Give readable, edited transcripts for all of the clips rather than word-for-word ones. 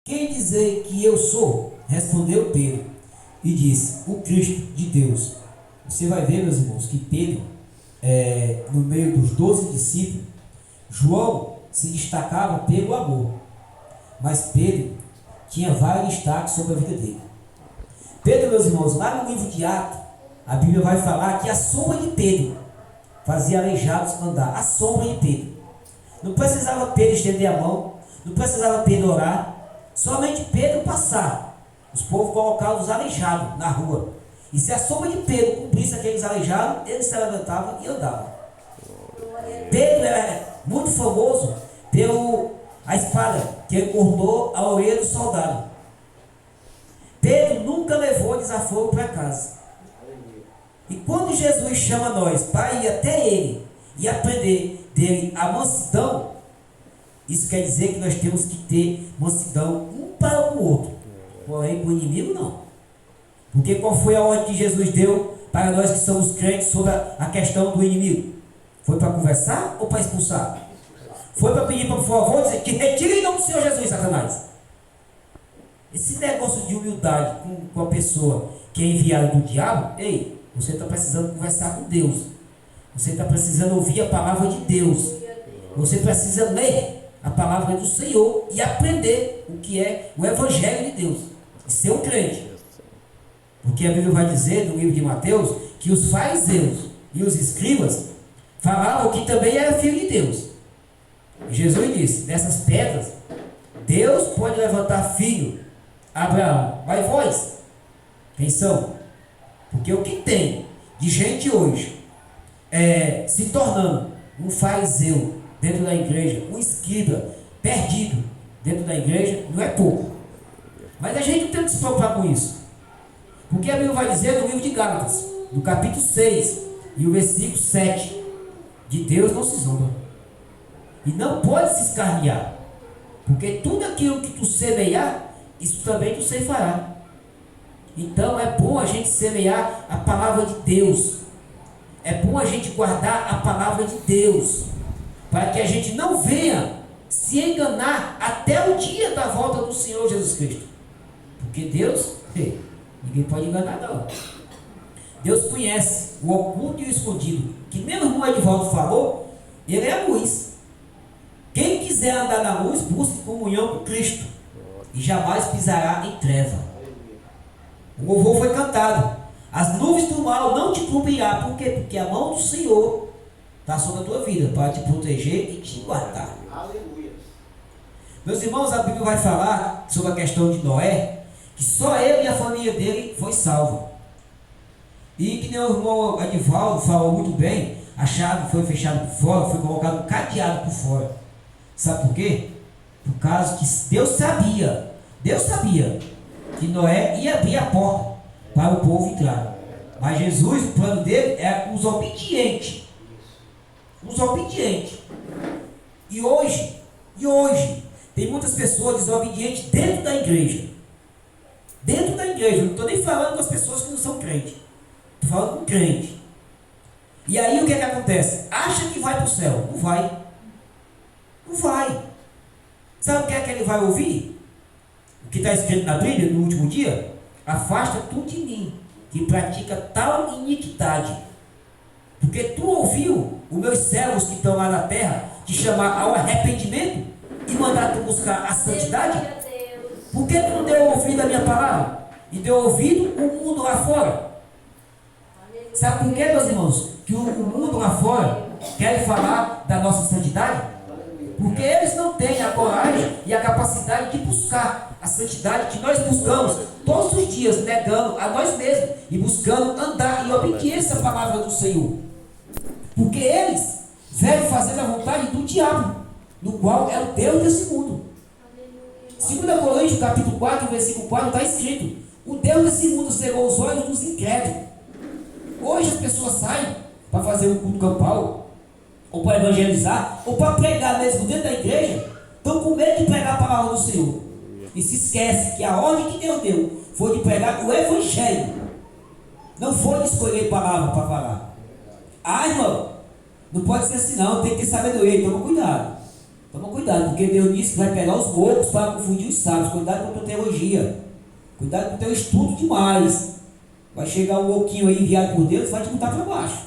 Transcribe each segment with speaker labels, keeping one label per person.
Speaker 1: quem dizer que eu sou? Respondeu Pedro e disse, o Cristo de Deus. Você vai ver, meus irmãos, que Pedro, no meio dos 12 discípulos, João se destacava pelo amor, mas Pedro tinha vários destaques sobre a vida dele. Pedro, meus irmãos, lá no livro de Atos, a Bíblia vai falar que a sombra de Pedro fazia aleijados andar, a sombra de Pedro. Não precisava Pedro estender a mão, não precisava Pedro orar, somente Pedro passar. Os povos colocavam os aleijados na rua. E se a sombra de Pedro cumprisse aqueles aleijados, ele se levantava e andava. Pedro era muito famoso pela espada que ele cortou a orelha do soldado. Pedro nunca levou desaforo para casa. E quando Jesus chama nós para ir até ele e aprender dele a mansidão, isso quer dizer que nós temos que ter mansidão um para o outro, porém com o inimigo não. Porque qual foi a ordem que Jesus deu para nós que somos crentes sobre a questão do inimigo? Foi para conversar ou para expulsar? Foi para pedir, por favor, dizer que retire em nome do Senhor Jesus, Satanás. Esse negócio de humildade com a pessoa que é enviada do diabo, ei, você está precisando conversar com Deus. Você está precisando ouvir a palavra de Deus. Você precisa ler a palavra do Senhor e aprender o que é o Evangelho de Deus. E ser um crente. Porque a Bíblia vai dizer, no livro de Mateus, que os fariseus e os escribas falavam que também era filho de Deus. E Jesus disse, dessas pedras, Deus pode levantar filho a Abraão. Mas vós, quem são? Porque o que tem de gente hoje se tornando um fariseu dentro da igreja, um escriba perdido dentro da igreja, não é pouco. Mas a gente não tem que se preocupar com isso. Porque a Bíblia vai dizer no livro de Gálatas, no capítulo 6 e o versículo 7, de Deus não se zomba. E não pode se escarnear. Porque tudo aquilo que tu semear, isso também tu ceifará. Então é bom a gente semear a palavra de Deus. É bom a gente guardar a palavra de Deus. Para que a gente não venha se enganar até o dia da volta do Senhor Jesus Cristo. Porque Deus, ninguém pode enganar não. Deus conhece o oculto e o escondido. Que nem o irmão Edivaldo falou, ele é a luz. Quem quiser andar na luz, busque comunhão com Cristo. E jamais pisará em treva. O louvor foi cantado. As nuvens do mal não te cobrirá. Por quê? Porque a mão do Senhor está sobre a tua vida para te proteger e te guardar.
Speaker 2: Aleluia.
Speaker 1: Meus irmãos, a Bíblia vai falar sobre a questão de Noé, que só ele e a família dele foi salvo. E que nem o irmão Edivaldo falou muito bem, a chave foi fechada por fora, foi colocado um cadeado por fora. Sabe por quê? Por causa que Deus sabia que Noé ia abrir a porta para o povo entrar. Mas Jesus, o plano dele é os obedientes. Os obedientes. E hoje, tem muitas pessoas desobedientes dentro da igreja. Dentro da igreja, não estou nem falando com as pessoas que não são crentes. Estou falando com crente. E aí o que é que acontece? Acha que vai para o céu. Não vai. Não vai. Sabe o que é que ele vai ouvir? O que está escrito na Bíblia no último dia? Afasta tu de mim, que pratica tal iniquidade. Porque tu ouviu os meus servos que estão lá na terra te chamar ao arrependimento e mandar tu buscar a santidade? Por que tu não deu ouvido à minha palavra? E deu ouvido o mundo lá fora? Sabe por que, meus irmãos? Que o mundo lá fora quer falar da nossa santidade? Porque eles não têm a coragem e a capacidade de buscar a santidade que nós buscamos todos os dias, negando a nós mesmos e buscando andar em obediência à palavra do Senhor. Porque eles devem fazer a vontade do diabo, no qual é o Deus desse mundo. 2 Coríntios, capítulo 4, versículo 4, está escrito: o Deus desse mundo cegou os olhos dos incrédulos. Hoje as pessoas saem para fazer um culto campal, ou para evangelizar, ou para pregar mesmo dentro da igreja, estão com medo de pregar a palavra do Senhor. E se esquece que a ordem que Deus deu foi de pregar o Evangelho. Não foi de escolher palavra para falar. Ah, irmão, não pode ser assim não, tem que ter sabedoria, toma cuidado. Toma cuidado, porque Deus disse que vai pegar os loucos para confundir os sábios. Cuidado com a tua teologia. Cuidado com o teu estudo demais. Vai chegar um louquinho aí enviado por Deus e vai te botar para baixo.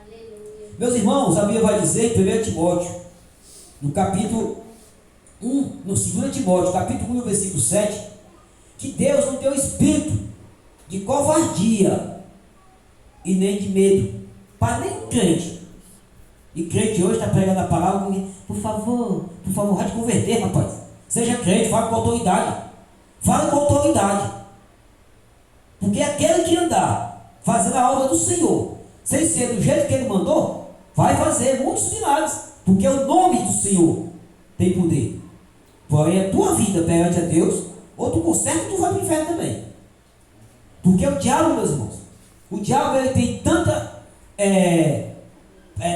Speaker 1: Aleluia. Meus irmãos, a Bíblia vai dizer em 1 Timóteo, no capítulo 1, no 2 Timóteo, capítulo 1, no versículo 7, que Deus não deu espírito de covardia e nem de medo para nem crente. E crente hoje está pregando a palavra, por favor, vai te converter, rapaz. Seja crente, fala com autoridade. Fala com autoridade. Porque aquele que andar fazendo a obra do Senhor, sem ser do jeito que Ele mandou, vai fazer muitos milagres. Porque o nome do Senhor tem poder. Porém, a tua vida perante a Deus, ou tu conserta, tu vai para o inferno também. Porque o diabo, meus irmãos, o diabo ele tem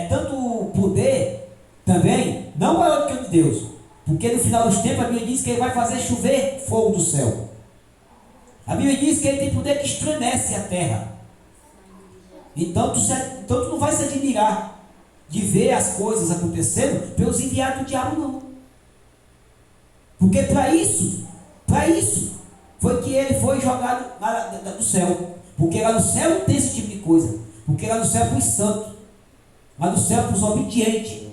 Speaker 1: tanto poder também, não maior do que o de Deus. Porque no final dos tempos a Bíblia diz que ele vai fazer chover fogo do céu. A Bíblia diz que ele tem poder que estremece a terra. Então tu não vai se admirar de ver as coisas acontecendo pelos enviados do diabo, não. Porque para isso foi que ele foi jogado do céu. Porque lá no céu não tem esse tipo de coisa. Porque lá no céu é para os santos. Lá no céu é para os obedientes.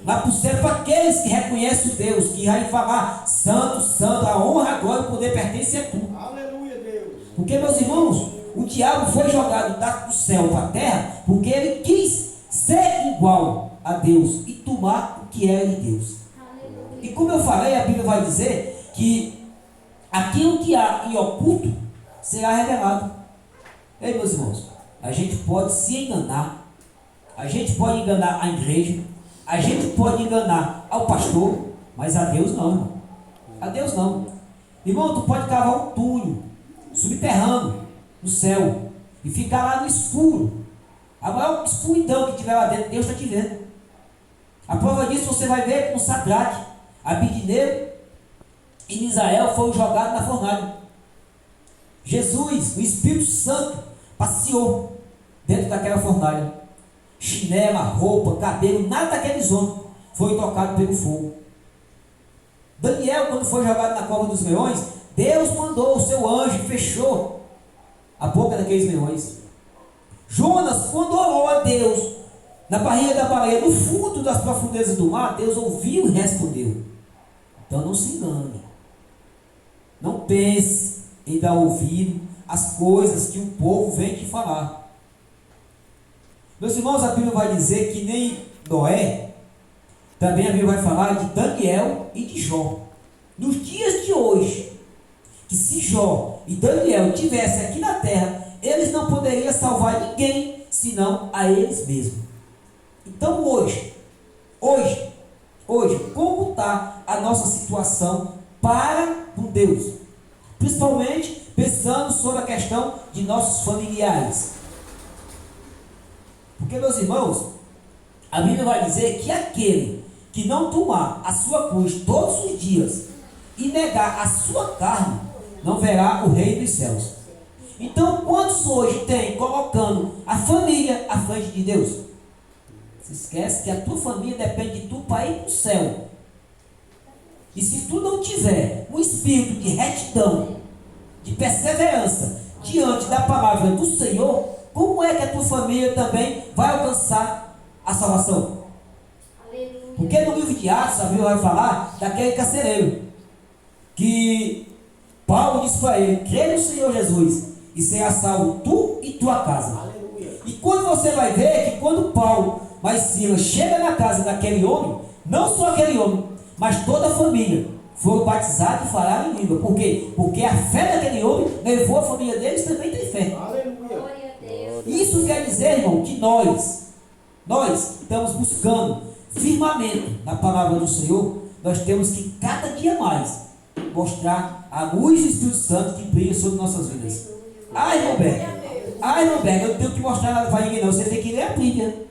Speaker 1: Lá para o céu é para aqueles que reconhecem o Deus, que vai falar: Santo, Santo, a honra, a glória e o poder pertencem a tu.
Speaker 2: Aleluia, Deus.
Speaker 1: Porque, meus irmãos, o diabo foi jogado do céu para a terra porque ele quis ser igual a Deus e tomar o que era de Deus. Aleluia. E como eu falei, a Bíblia vai dizer que aquilo que há em oculto será revelado. Ei, meus irmãos, a gente pode se enganar, a gente pode enganar a igreja, a gente pode enganar ao pastor, mas a Deus não, irmão. A Deus não. Irmão, tu pode cavar um túnel subterrâneo no céu e ficar lá no escuro. A maior escuridão que tiver lá dentro, Deus está te vendo. A prova disso você vai ver com Sadraque, Abednego e Misael foram jogados na fornalha. Jesus, o Espírito Santo, passeou dentro daquela fornalha. Chinela, roupa, cabelo, nada daqueles homens foi tocado pelo fogo. Daniel, quando foi jogado na cova dos leões, Deus mandou o seu anjo e fechou a boca daqueles leões. Jonas, quando orou a Deus na barriga da baleia, no fundo das profundezas do mar, Deus ouviu e respondeu. Então não se engane. Não pense em dar ouvido às coisas que o povo vem te falar. Meus irmãos, a Bíblia vai dizer que nem Noé, também a Bíblia vai falar de Daniel e de Jó. Nos dias de hoje, que se Jó e Daniel estivessem aqui na terra, eles não poderiam salvar ninguém, senão a eles mesmos. Então hoje, como está a nossa situação para com Deus? Principalmente pensando sobre a questão de nossos familiares. Porque, meus irmãos, a Bíblia vai dizer que aquele que não tomar a sua cruz todos os dias e negar a sua carne, não verá o reino dos céus. Então, quantos hoje tem colocando a família à frente de Deus? Se esquece que a tua família depende de tu para ir para o céu. E se tu não tiver um espírito de retidão, de perseverança diante da palavra do Senhor, como é que a tua família também vai alcançar a salvação? Aleluia. Porque no livro de Atos, a Bíblia vai falar daquele carcereiro que Paulo disse para ele: crê no Senhor Jesus e será salvo tu e tua casa. Aleluia. E quando você vai ver que quando Paulo mas Silas chega na casa daquele homem, não só aquele homem, mas toda a família foram batizados e falaram em língua. Por quê? Porque a fé daquele homem levou a família deles também tem fé. Aleluia. Isso quer dizer, irmão, que nós estamos buscando firmamento na palavra do Senhor. Nós temos que cada dia mais mostrar a luz do Espírito Santo que brilha sobre nossas vidas. Irmão Berg, eu não tenho que mostrar nada para ninguém não. Você tem que ler a Bíblia.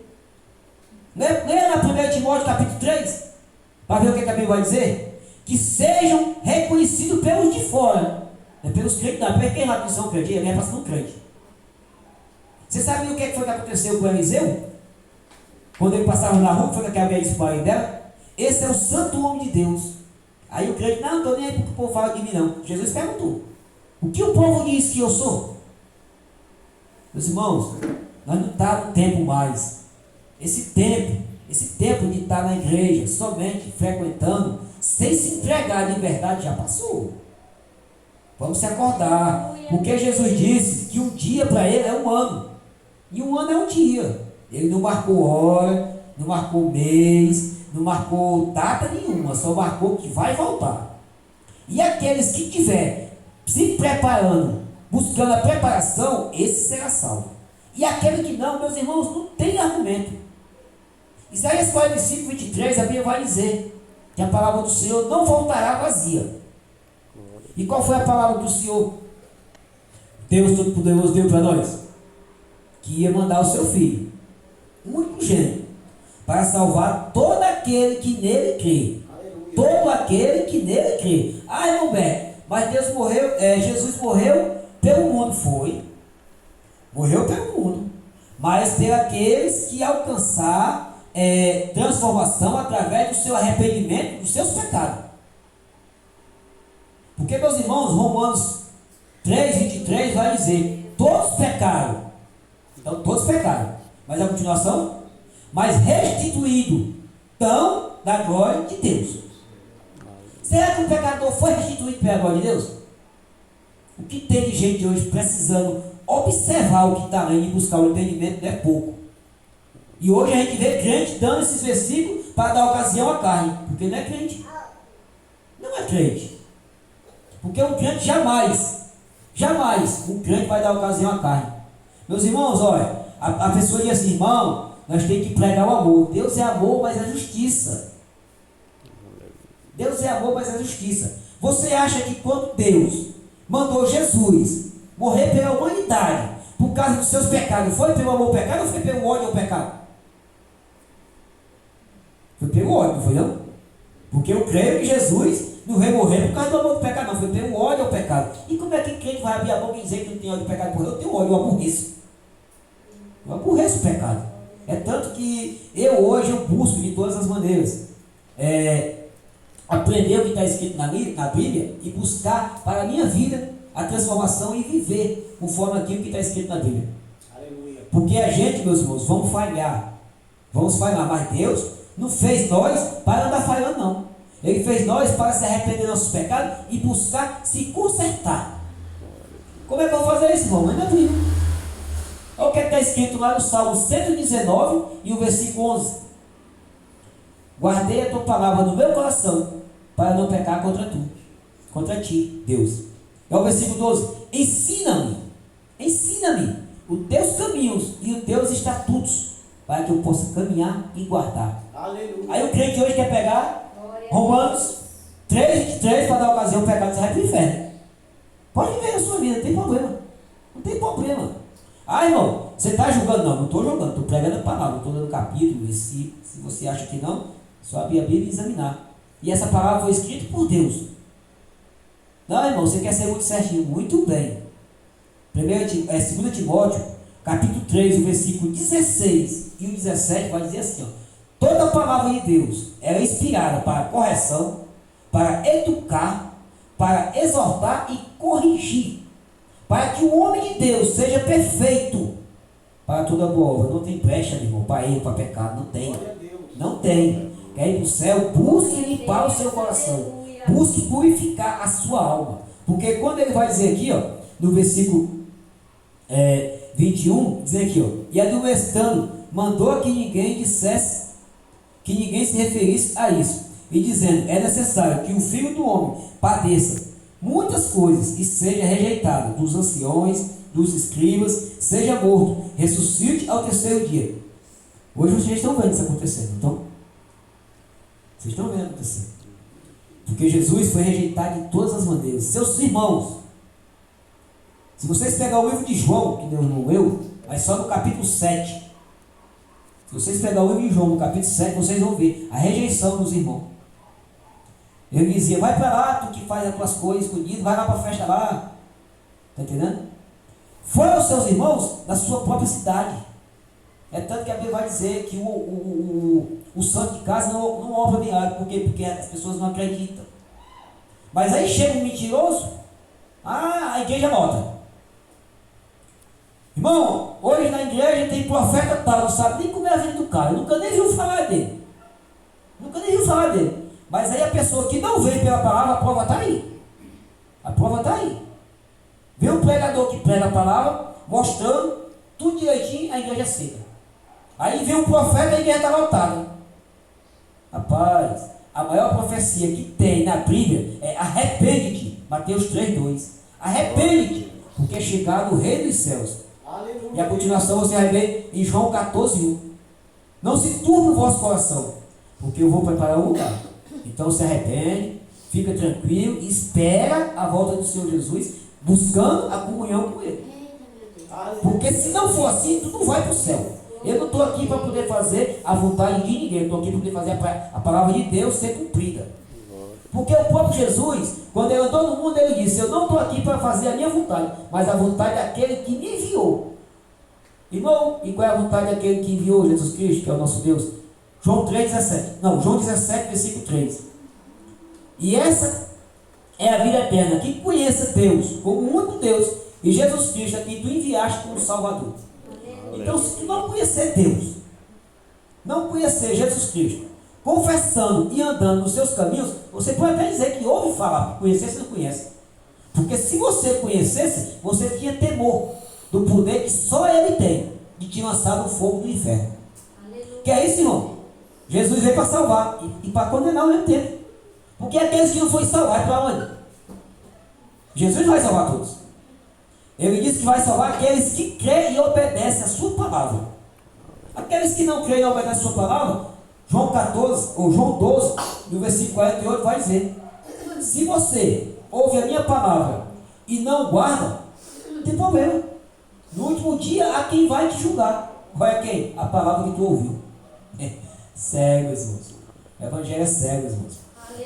Speaker 1: Leia na 1 Timóteo capítulo 3, para ver o que a Bíblia vai dizer. Que sejam reconhecidos pelos de fora. Não é pelos crentes, não. Porque quem lá que são crentes, ele é para ser um crente. Você sabe o que foi que aconteceu com Eliseu? Quando ele passava na rua, foi que a mulher disse para ele dela, Esse é o santo homem de Deus. Aí o crente, não estou nem aí porque o povo fala de mim não. Jesus perguntou, o que o povo diz que eu sou? Meus irmãos, nós não estamos no tempo mais. Esse tempo de estar na igreja, somente frequentando, sem se entregar de verdade, já passou. Vamos se acordar, porque Jesus disse que um dia para ele é um ano, e um ano é um dia. Ele não marcou hora, não marcou mês, não marcou data nenhuma, só marcou que vai voltar. E aqueles que estiver se preparando, buscando a preparação, esse será salvo. E aquele que não, meus irmãos, não tem argumento. Isaías 45, 23, a Bíblia vai dizer que a palavra do Senhor não voltará vazia. E qual foi a palavra que o Senhor, Deus Todo-Poderoso, deu para nós? Que ia mandar o seu Filho, o único gênero, para salvar todo aquele que nele crê. Todo aquele que nele crê. Ah, irmão Beto, mas Deus morreu, Jesus morreu pelo mundo. Morreu pelo mundo. Mas pelos aqueles que alcançar transformação através do seu arrependimento dos seus pecados. Porque, meus irmãos, Romanos 3, 23 vai dizer, todos pecaram. Então, todos pecaram. Mas a continuação, mas restituído tão da glória de Deus. Será que o pecador foi restituído pela glória de Deus? O que tem de gente hoje precisando observar o que está lendo e buscar o entendimento não é pouco. E hoje a gente vê crente dando esses versículos para dar ocasião à carne, porque não é crente. Não é crente. Porque um crente jamais um crente vai dar ocasião à carne. Meus irmãos, olha, a pessoa diz assim, irmão, nós temos que pregar o amor. Deus é amor, mas é justiça. Deus é amor, mas é justiça. Você acha que quando Deus mandou Jesus morrer pela humanidade, por causa dos seus pecados, foi pelo amor ao pecado ou foi pelo ódio ao pecado? Foi pelo ódio, não foi não? Porque eu creio que Jesus não veio morrer por causa do amor do pecado, não. Foi pelo ódio ao pecado. E como é que crente vai abrir a boca e dizer que não tem ódio ao pecado? Porque eu tenho ódio, eu aborreço. Eu aborreço o pecado. É tanto que hoje eu busco de todas as maneiras aprender o que está escrito na Bíblia e buscar para a minha vida a transformação e viver conforme aquilo que está escrito na Bíblia. Aleluia. Porque a gente, meus irmãos, vamos falhar, mas Deus não fez nós para andar falhando, não. Ele fez nós para se arrepender dos nossos pecados e buscar se consertar. Como é que eu vou fazer isso, irmão? Mas na Bíblia. Olha o que está escrito lá no Salmo 119 e o versículo 11. Guardei a tua palavra no meu coração para não pecar contra ti, Deus. É o versículo 12. Ensina-me os teus caminhos e os teus estatutos, para que eu possa caminhar e guardar. Aleluia. Aí o crente hoje quer pegar Romanos 3:23 para dar ocasião ao pecado, você vai para o inferno. Pode viver na sua vida, não tem problema. Não tem problema. Ah, irmão, você está julgando? Não estou julgando, estou pregando a palavra, não estou dando capítulo. E se você acha que não, só abrir a Bíblia e examinar. E essa palavra foi escrita por Deus. Não, irmão, você quer ser muito certinho? Muito bem. 2 Timóteo, capítulo 3, o versículo 16 e o 17 vai dizer assim, ó, toda a palavra de Deus é inspirada para correção, para educar, para exortar e corrigir, para que o homem de Deus seja perfeito para toda boa obra. Não tem brecha, meu irmão, para erro, para pecado, não tem. Não tem. Quer ir para o céu? Busque limpar o seu coração. Busque purificar a sua alma. Porque quando ele vai dizer aqui, ó, no versículo 21, dizer aqui, ó, e admoestando, mandou que ninguém dissesse, que ninguém se referisse a isso, e dizendo, é necessário que o Filho do Homem padeça muitas coisas e seja rejeitado dos anciões, dos escribas, seja morto, ressuscite ao terceiro dia. Hoje vocês estão vendo isso acontecendo, então? Vocês estão vendo acontecendo. Porque Jesus foi rejeitado de todas as maneiras. Seus irmãos, se vocês pegarem o livro de João, que Deus não leu, mas só no capítulo 7, se vocês pegarem o livro de João, no capítulo 7, vocês vão ver a rejeição dos irmãos. Ele dizia, vai para lá, tu que faz as tuas coisas escondidas, vai lá para a festa lá. Está entendendo? Foram os seus irmãos da sua própria cidade. É tanto que a Bíblia vai dizer que o santo de casa não obra milagre. Por quê? Porque as pessoas não acreditam. Mas aí chega um mentiroso, a igreja volta. Irmão, hoje na igreja tem profeta tal, não sabe nem como é a vida do cara. Eu nunca nem viu falar dele. Nunca nem viu falar dele. Mas aí a pessoa que não veio pela palavra, a prova está aí. A prova está aí. Vê um pregador que prega a palavra, mostrando tudo direitinho, a igreja seca. Aí vem um profeta, a igreja está lotada. Rapaz, a maior profecia que tem na Bíblia é arrepende-te. Mateus 3:2. Arrepende-te, porque é chegado o Rei dos Céus. Aleluia. E a continuação você vai ver em João 14:1. Não se turbe o vosso coração, porque eu vou preparar um lugar. Então se arrepende, fica tranquilo, espera a volta do Senhor Jesus, buscando a comunhão com Ele. Porque se não for assim, tu não vai para o céu. Eu não estou aqui para poder fazer a vontade de ninguém, eu estou aqui para poder fazer a palavra de Deus ser cumprida. Porque o próprio Jesus, quando ele andou no mundo, ele disse: eu não estou aqui para fazer a minha vontade, mas a vontade daquele que me enviou. Irmão, e qual é a vontade daquele que enviou Jesus Cristo, que é o nosso Deus? João 3:17. Não, João 17, versículo 3. E essa é a vida eterna, que conheça Deus como o único Deus e Jesus Cristo, a quem tu enviaste como Salvador. Então, se tu não conhecer Deus, não conhecer Jesus Cristo, confessando e andando nos seus caminhos, você pode até dizer que ouve falar, conhecer você não conhece. Porque se você conhecesse, você tinha temor do poder que só Ele tem de te lançar no fogo do inferno. Aleluia. Que é isso, irmão? Jesus veio para salvar e para condenar ao mesmo tempo. Porque aqueles que não foram salvar, para onde? Jesus vai salvar todos. Ele disse que vai salvar aqueles que creem e obedecem a sua palavra. Aqueles que não creem e obedecem a sua palavra, João 14, ou João 12, no versículo 48, vai dizer: se você ouve a minha palavra e não guarda, não tem problema. No último dia, há quem vai te julgar. Qual é quem? A palavra que tu ouviu. Cego, irmãos. O evangelho é cego, irmãos.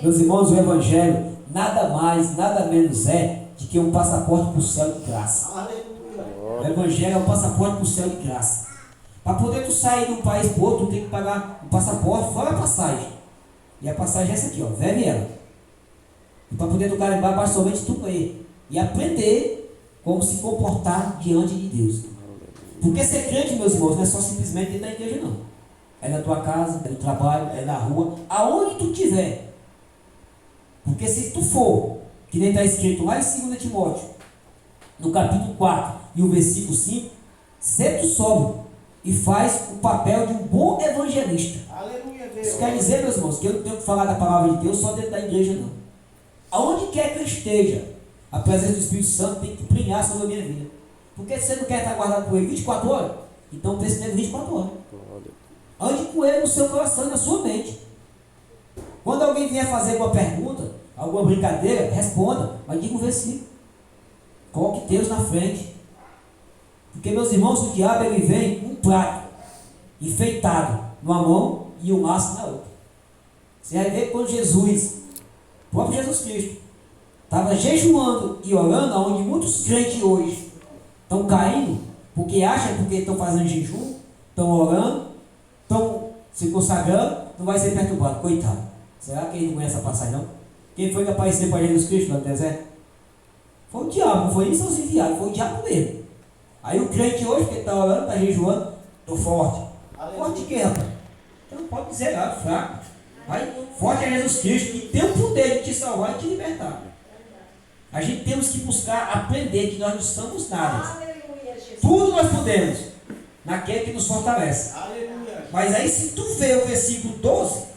Speaker 1: Meus irmãos, o evangelho nada mais, nada menos é de que um passaporte para o céu de graça. O evangelho é um passaporte para o céu de graça. Para poder tu sair de um país para o outro, tu tem que pagar um passaporte fora a passagem. E a passagem é essa aqui, ó, velha ela. E para poder tu carimbar, basta somente tu ler e aprender como se comportar diante de Deus. Porque ser crente, meus irmãos, não é só simplesmente dentro da igreja, não. É na tua casa, é no trabalho, é na rua, aonde tu estiver. Porque se tu for, que nem está escrito lá em 2 Timóteo, no capítulo 4 e o versículo 5, ser tu sóbrio e faz o papel de um bom evangelista. Aleluia, Deus. Isso quer dizer, meus irmãos, que eu não tenho que falar da palavra de Deus só dentro da igreja, não. Aonde quer que eu esteja, a presença do Espírito Santo tem que brilhar sobre a minha vida. Porque você não quer estar guardado com Ele 24 horas? Então pense nele 24 horas. Ande com Ele no seu coração e na sua mente. Quando alguém vier fazer alguma pergunta, alguma brincadeira, responda, mas diga um versículo. Coloque Deus na frente. Porque, meus irmãos, o diabo ele vem com um prato enfeitado numa mão e um laço na outra. Você vai ver quando Jesus, o próprio Jesus Cristo, estava jejuando e orando, onde muitos crentes hoje estão caindo, porque acham porque estão fazendo jejum, estão orando, estão se consagrando, não vai ser perturbado. Coitado. Será que ele não conhece a passagem, não? Quem foi que apareceu para Jesus Cristo lá no deserto? Foi o diabo, não foi nem seus enviados, foi o diabo mesmo. Aí o crente hoje, que está orando, está jejuando, estou forte. Forte de quê, rapaz? Então pode dizer lá, fraco. Aí, forte é Jesus Cristo, que tem o poder de te salvar e te libertar. A gente temos que buscar aprender que nós não somos nada. Tudo nós podemos, naquele que nos fortalece. Mas aí se tu vê o versículo 12,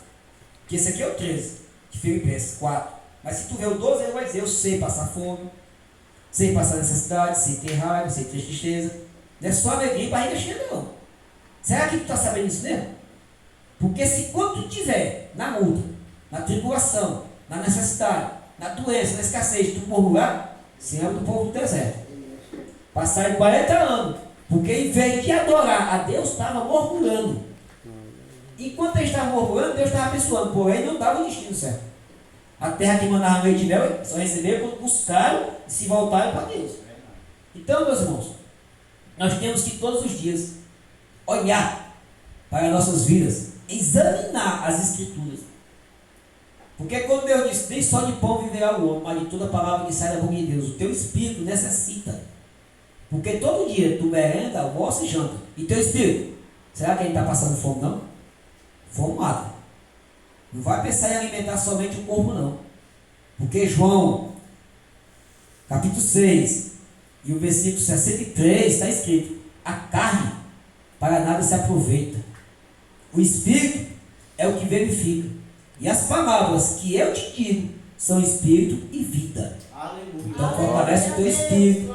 Speaker 1: que esse aqui é o 13, de Filipenses 4. Mas se tu vê o 12, ele vai dizer: eu sei passar fome, sei passar necessidade, sei ter raiva, sei ter tristeza. Não é só alegria e barriga cheia, não. Será que tu está sabendo isso mesmo? Porque se quando tu estiver na luta, na tribulação, na necessidade, na doença, na escassez, tu murmurar, se lembra do povo do deserto. Passaram 40 anos, porque em vez de adorar a Deus, estava murmurando. Enquanto eles estavam murmurando, Deus estava abençoando, porém não dava o destino certo. A terra que mandava leite e mel só receberam quando buscaram e se voltaram para Deus. Então, meus irmãos, nós temos que todos os dias olhar para nossas vidas, examinar as Escrituras. Porque quando Deus disse, nem só de pão viverá o homem, mas de toda palavra que sai da boca de Deus, o teu espírito necessita. Porque todo dia tu merenda, almoça e janta. E teu espírito, será que ele está passando fome não? Fome mata. Não vai pensar em alimentar somente o corpo não. Porque João, capítulo 6, e o versículo 63, está escrito, a carne para nada se aproveita. O espírito é o que verifica. E as palavras que eu te digo são espírito e vida. Aleluia. Então fortalece o teu espírito.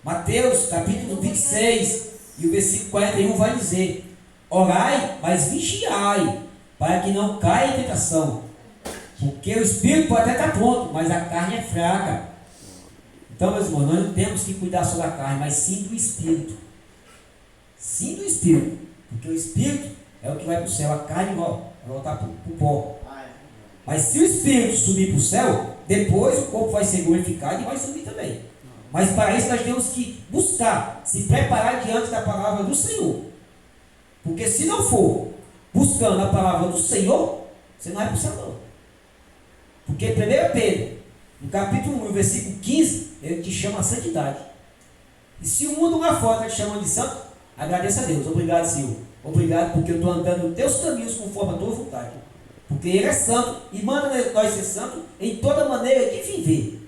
Speaker 1: Mateus capítulo 26 e o versículo 41 vai dizer, orai, mas vigiai, para que não caia em tentação. Porque o espírito pode até estar pronto, mas a carne é fraca. Então, meus irmãos, nós não temos que cuidar só da carne, mas sim do espírito. Sim do espírito. Porque o espírito é o que vai para o céu, a carne vai voltar para o pó. Mas se o espírito subir para o céu, depois o corpo vai ser glorificado e vai subir também. Mas para isso nós temos que buscar, se preparar diante da palavra do Senhor. Porque se não for buscando a palavra do Senhor, você não vai para o céu não. Porque 1 Pedro, no capítulo 1, versículo 15, ele te chama a santidade. E se o mundo lá fora está te chamando de santo, agradeça a Deus. Obrigado, Senhor. Obrigado porque eu estou andando nos teus caminhos conforme a tua vontade. Porque Ele é santo e manda nós ser santos em toda maneira de viver.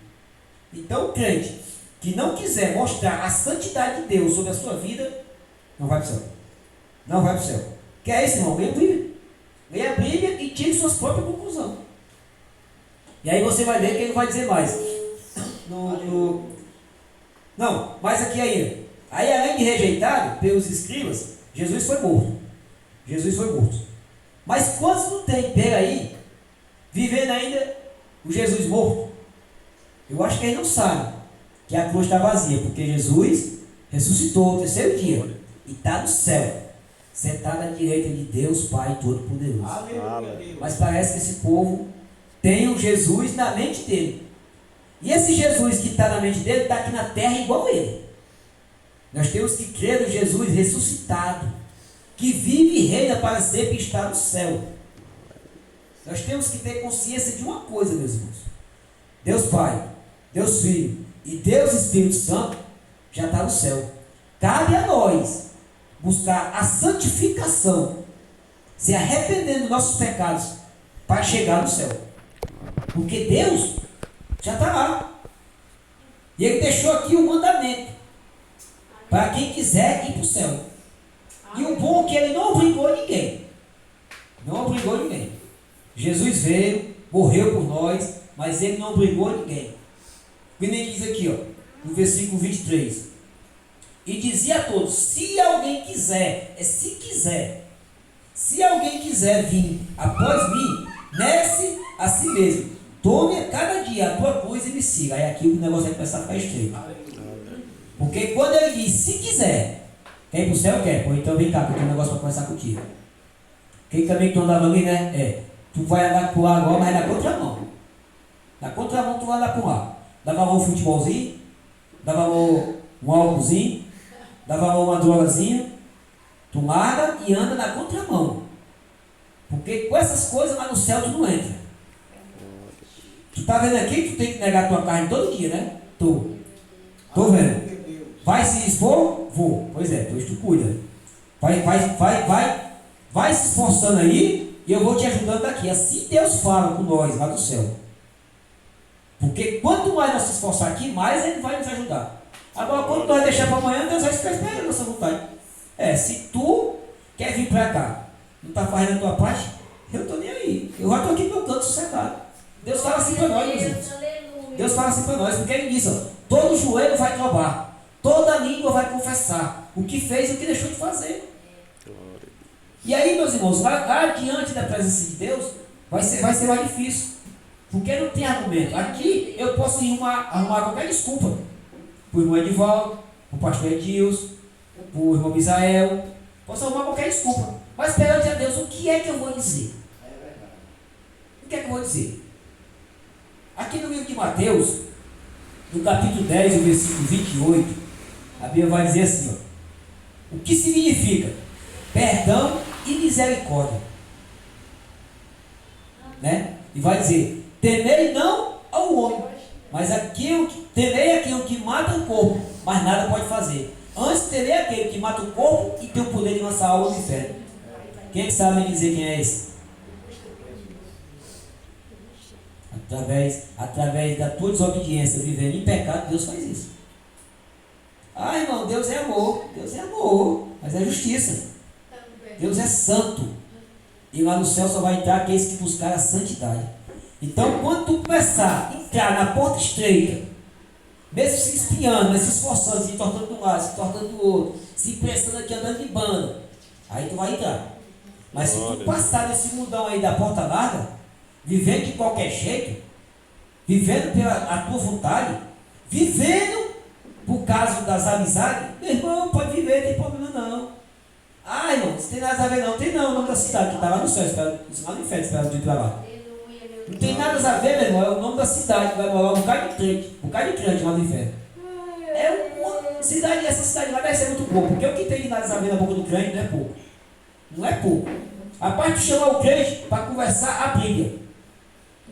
Speaker 1: Então o crente que não quiser mostrar a santidade de Deus sobre a sua vida, não vai para o céu. Não vai para o céu. Quer isso, irmão? Leia a Bíblia. Leia a Bíblia e tire suas próprias conclusões. E aí você vai ver que ele vai dizer mais. Não, mas aqui ainda. Aí além de rejeitado pelos escribas, Jesus foi morto. Jesus foi morto. Mas quantos não tem pega aí, vivendo ainda o Jesus morto? Eu acho que eles não sabem que a cruz está vazia, porque Jesus ressuscitou no terceiro dia e está no céu, sentado à direita de Deus Pai Todo-Poderoso. Mas parece que esse povo tem o Jesus na mente dele. E esse Jesus que está na mente dele está aqui na terra igual a ele. Nós temos que crer no Jesus ressuscitado, que vive e reina para sempre e está no céu. Nós temos que ter consciência de uma coisa, meus irmãos. Deus Pai, Deus Filho e Deus Espírito Santo já está no céu. Cabe a nós buscar a santificação, se arrependendo dos nossos pecados, para chegar no céu. Porque Deus já está lá. E Ele deixou aqui o mandamento para quem quiser ir para o céu. E o bom é que Ele não obrigou ninguém. Não obrigou ninguém. Jesus veio, morreu por nós, mas Ele não obrigou ninguém. E nem diz aqui, ó, no versículo 23. E dizia a todos, se alguém quiser, se alguém quiser vir após mim, negue-se a si mesmo, tome a cada dia a tua cruz e me siga. Aí aqui o negócio vai começar a ficar estreito. Porque quando ele diz, se quiser, quer ir para o céu, quer? Pô, então vem cá, porque tem um negócio para conversar contigo. Quem também que tu andava ali, né? Tu vai andar por lá agora, mas é na contramão. Na contramão tu vai andar por lá. Dava um futebolzinho, dava um álcoolzinho, dava uma drogazinha, tu larga e anda na contramão. Porque com essas coisas lá no céu tu não entra. Tu tá vendo aqui que tu tem que negar tua carne todo dia, né? Tô vendo. Vai se expor? Vou. Pois é, pois tu cuida. Vai se esforçando aí e eu vou te ajudando daqui. Assim Deus fala com nós lá do céu. Porque quanto mais nós se esforçar aqui, mais Ele vai nos ajudar. Agora, quando nós deixar para amanhã, Deus vai ficar esperando a nossa vontade. Se tu quer vir para cá, não está fazendo a tua parte, eu não estou nem aí. Eu já estou aqui no meu canto sossegado. Deus fala assim para nós, meus irmãos. Deus fala assim para nós, porque Ele disse, todo joelho vai trobar, toda língua vai confessar o que fez e o que deixou de fazer. E aí, meus irmãos, lá diante da presença de Deus, vai ser mais difícil. Porque não tem argumento. Aqui eu posso arrumar qualquer desculpa. Para o irmão Edivaldo, para o pastor Edilson, para o irmão Misael. Posso arrumar qualquer desculpa. Mas perante a Deus, o que é que eu vou dizer? O que é que eu vou dizer? Aqui no livro de Mateus, no capítulo 10, o versículo 28, a Bíblia vai dizer assim, o que significa? Perdão e misericórdia. Né? E vai dizer, temei não ao homem, mas temei aquele que mata o corpo, mas nada pode fazer. Antes temei aquele que mata o corpo e tem o poder de lançar a alma no inferno. Quem é que sabe me dizer quem é esse? Através da tua desobediência, vivendo em pecado, Deus faz isso. Ah, irmão, Deus é amor, mas é justiça. Deus é santo. E lá no céu só vai entrar aqueles que buscarem a santidade. Então, quando tu começar a entrar na porta estreita, mesmo se espiando, mas se esforçando, se entortando de um lado, se entortando do outro, se pensando aqui andando de banda, aí tu vai entrar. Mas se tu passar nesse mundão aí da porta larga, vivendo de qualquer jeito, vivendo pela tua vontade, vivendo por causa das amizades, meu irmão, pode viver, não tem problema não. Ah, irmão, não tem nada a ver não, tem não, o nome da cidade, que está lá no céu, lá no inferno, esperando de trabalho. Não tem nada a ver, meu irmão, é o nome da cidade, que vai morar um bocado de crente lá no inferno. É uma cidade, essa cidade lá deve ser muito pouco, porque o que tem de nada a ver na boca do crente não é pouco. Não é pouco. A parte de chamar o crente para conversar a briga.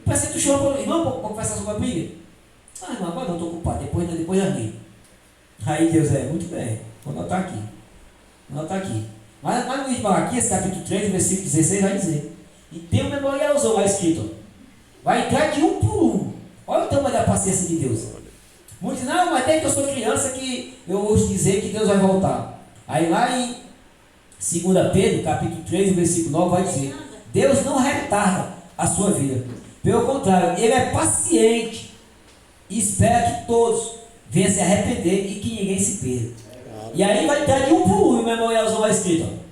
Speaker 1: Parece que tu chama o irmão para conversar sobre a briga. Ah, irmão, agora não estou ocupado, depois da briga. Aí Deus muito bem, vou anotar aqui. Mas no livro de Malaquias, capítulo 3, versículo 16, vai dizer. E tem um memorialzão lá escrito. Vai entrar de um por um. Olha o tamanho da paciência de Deus. Muitos dizem, não, mas desde que eu sou criança que eu ouço dizer que Deus vai voltar. Aí lá em 2 Pedro, capítulo 3, versículo 9, vai dizer. Deus não retarda a sua vida. Pelo contrário, Ele é paciente e espera que todos venham se arrepender e que ninguém se perda. E aí vai entrar de um por um, o memorialzão lá escrito.